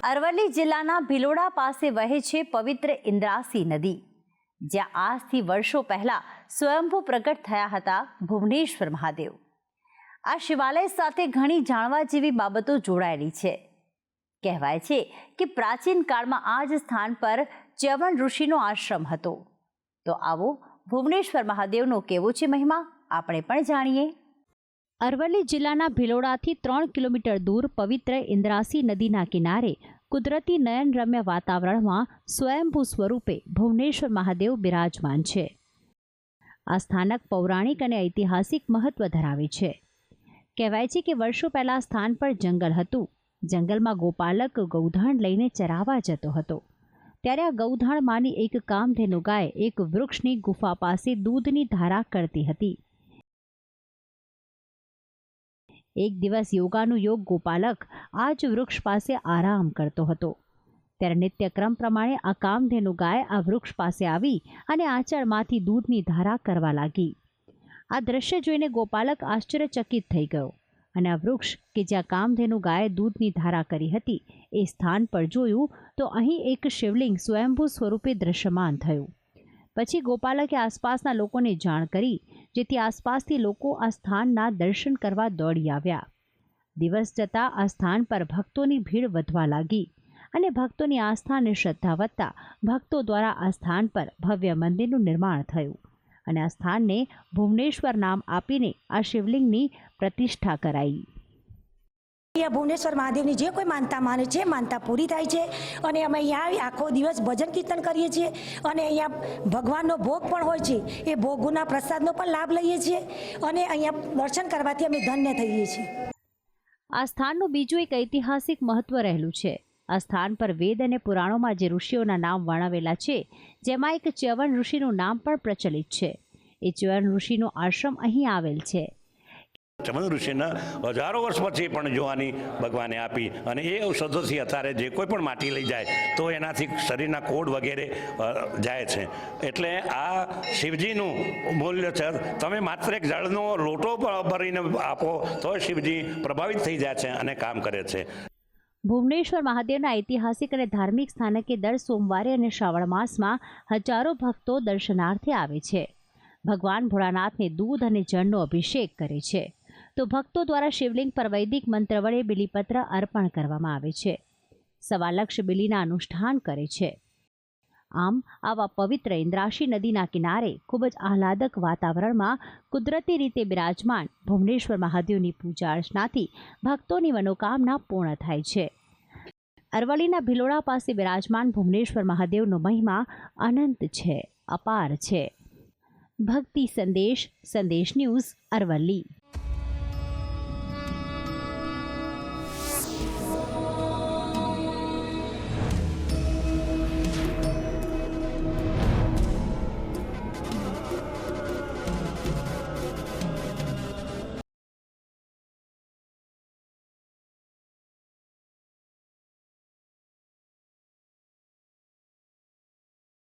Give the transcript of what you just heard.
અરવલ્લી જિલ્લાના ભિલોડા પાસે વહે છે પવિત્ર ઇન્દ્રાસી નદી, જ્યાં આજથી વર્ષો પહેલા સ્વયંભૂ પ્રગટ થયા હતા ભુવનેશ્વર મહાદેવ. આ શિવાલય સાથે ઘણી જાણવા જેવી બાબતો જોડાયેલી છે. કહેવાય છે કે પ્રાચીન કાળમાં આ જ સ્થાન પર ચ્યવન ઋષિનો આશ્રમ હતો. તો આવો ભુવનેશ્વર મહાદેવનો કેવો છે મહિમા, આપણે પણ જાણીએ. અરવલ્લી જિલ્લાના ભિલોડાથી 3 કિલોમીટર દૂર પવિત્ર ઇન્દ્રાસી નદીના કિનારે કુદરતી નયનરમ્ય વાતાવરણમાં સ્વયંભૂ સ્વરૂપે ભુવનેશ્વર મહાદેવ બિરાજમાન છે. આ સ્થાનક પૌરાણિક અને ઐતિહાસિક મહત્વ ધરાવે છે. કહેવાય છે કે વર્ષો પહેલા સ્થાન પર જંગલ હતું. જંગલમાં ગોપાલક ગૌધાણ લઈને ચરાવવા જતો હતો. ત્યારે આ ગૌધાણમાંની એક કામધેનુ ગાય એક વૃક્ષની ગુફા પાસે દૂધની ધારા કરતી હતી. એક દિવસ યોગાનું યોગ ગોપાલક આ જ વૃક્ષ પાસે આરામ કરતો હતો. ત્યારે નિત્યક્રમ પ્રમાણે આ કામધેનુ ગાય આ વૃક્ષ પાસે આવી અને આંચળમાંથી દૂધની ધારા કરવા લાગી. આ દ્રશ્ય જોઈને ગોપાલક આશ્ચર્યચકિત થઈ ગયો અને આ વૃક્ષ કે જ્યાં કામધેનુ ગાયે દૂધની ધારા કરી હતી એ સ્થાન પર જોયું તો અહીં એક શિવલિંગ સ્વયંભૂ સ્વરૂપે દ્રશ્યમાન થયું. પછી ગોપાલકે આસપાસના લોકોને જાણ કરી, જેથી આસપાસથી લોકો આ સ્થાનના દર્શન કરવા દોડી આવ્યા. દિવસ જતાં આ સ્થાન પર ભક્તોની ભીડ વધવા લાગી અને ભક્તોની આસ્થા અને શ્રદ્ધા વધતા ભક્તો દ્વારા આ સ્થાન પર ભવ્ય મંદિરનું નિર્માણ થયું અને આ સ્થાનને ભુવનેશ્વર નામ આપીને આ શિવલિંગની પ્રતિષ્ઠા કરાઈ. ભુવનેશ્વર મહાદેવની જે કોઈ માનતા માને છે, માનતા પૂરી થાય છે. અને અમે અહીંયા આખો દિવસ ભજન કીર્તન કરીએ છીએ અને અહીંયા ભગવાનનો ભોગ પણ હોય છે. એ ભોગના પ્રસાદનો પણ લાભ લઈએ છીએ અને અહીંયા દર્શન કરવાથી અમે ધન્ય થઈએ છીએ. આ સ્થાનનું બીજું એક ઐતિહાસિક મહત્વ રહેલું છે. આ સ્થાન પર વેદ અને પુરાણોમાં જે ઋષિઓના નામ વર્ણવેલા છે, જેમાં એક ચ્યવન ઋષિનું નામ પણ પ્રચલિત છે. એ ચ્યવન ઋષિનો આશ્રમ અહીં આવેલ છે. ચ્યવન ઋષિના હજારો વર્ષ પછી પણ જોવાની ભગવાને આપી અને એ ઔષધોથી અત્યારે જે કોઈ પણ માટી લઈ જાય તો એનાથી શરીરના કોડ વગેરે જાય છે. એટલે આ શિવજીનું મૂલ્ય છે. તમે માત્ર એક જળનો લોટો ભરીને આપો તો શિવજી પ્રભાવિત થઈ જાય છે અને કામ કરે છે. ભુવનેશ્વર મહાદેવના ઐતિહાસિક અને ધાર્મિક સ્થાનકે દર સોમવારે અને શ્રાવણ માસમાં હજારો ભક્તો દર્શનાર્થે આવે છે. ભગવાન ભોળાનાથને દૂધ અને જળનો અભિષેક કરે છે. તો ભક્તો દ્વારા શિવલિંગ પર વૈદિક મંત્ર વડે બિલીપત્ર અર્પણ કરવામાં આવે છે. સવાલક્ષ બિલીના અનુષ્ઠાન કરે છે. આમ આવા પવિત્ર ઇન્દ્રાસી નદીના કિનારે ખૂબ જ આહલાદક વાતાવરણમાં કુદરતી રીતે બિરાજમાન ભુવનેશ્વર મહાદેવની પૂજા અર્ચનાથી ભક્તોની મનોકામના પૂર્ણ થાય છે. અરવલ્લીના ભિલોડા પાસે બિરાજમાન ભુવનેશ્વર મહાદેવનો મહિમા અનંત છે, અપાર છે. ભક્તિ સંદેશ, સંદેશ ન્યૂઝ, અરવલ્લી.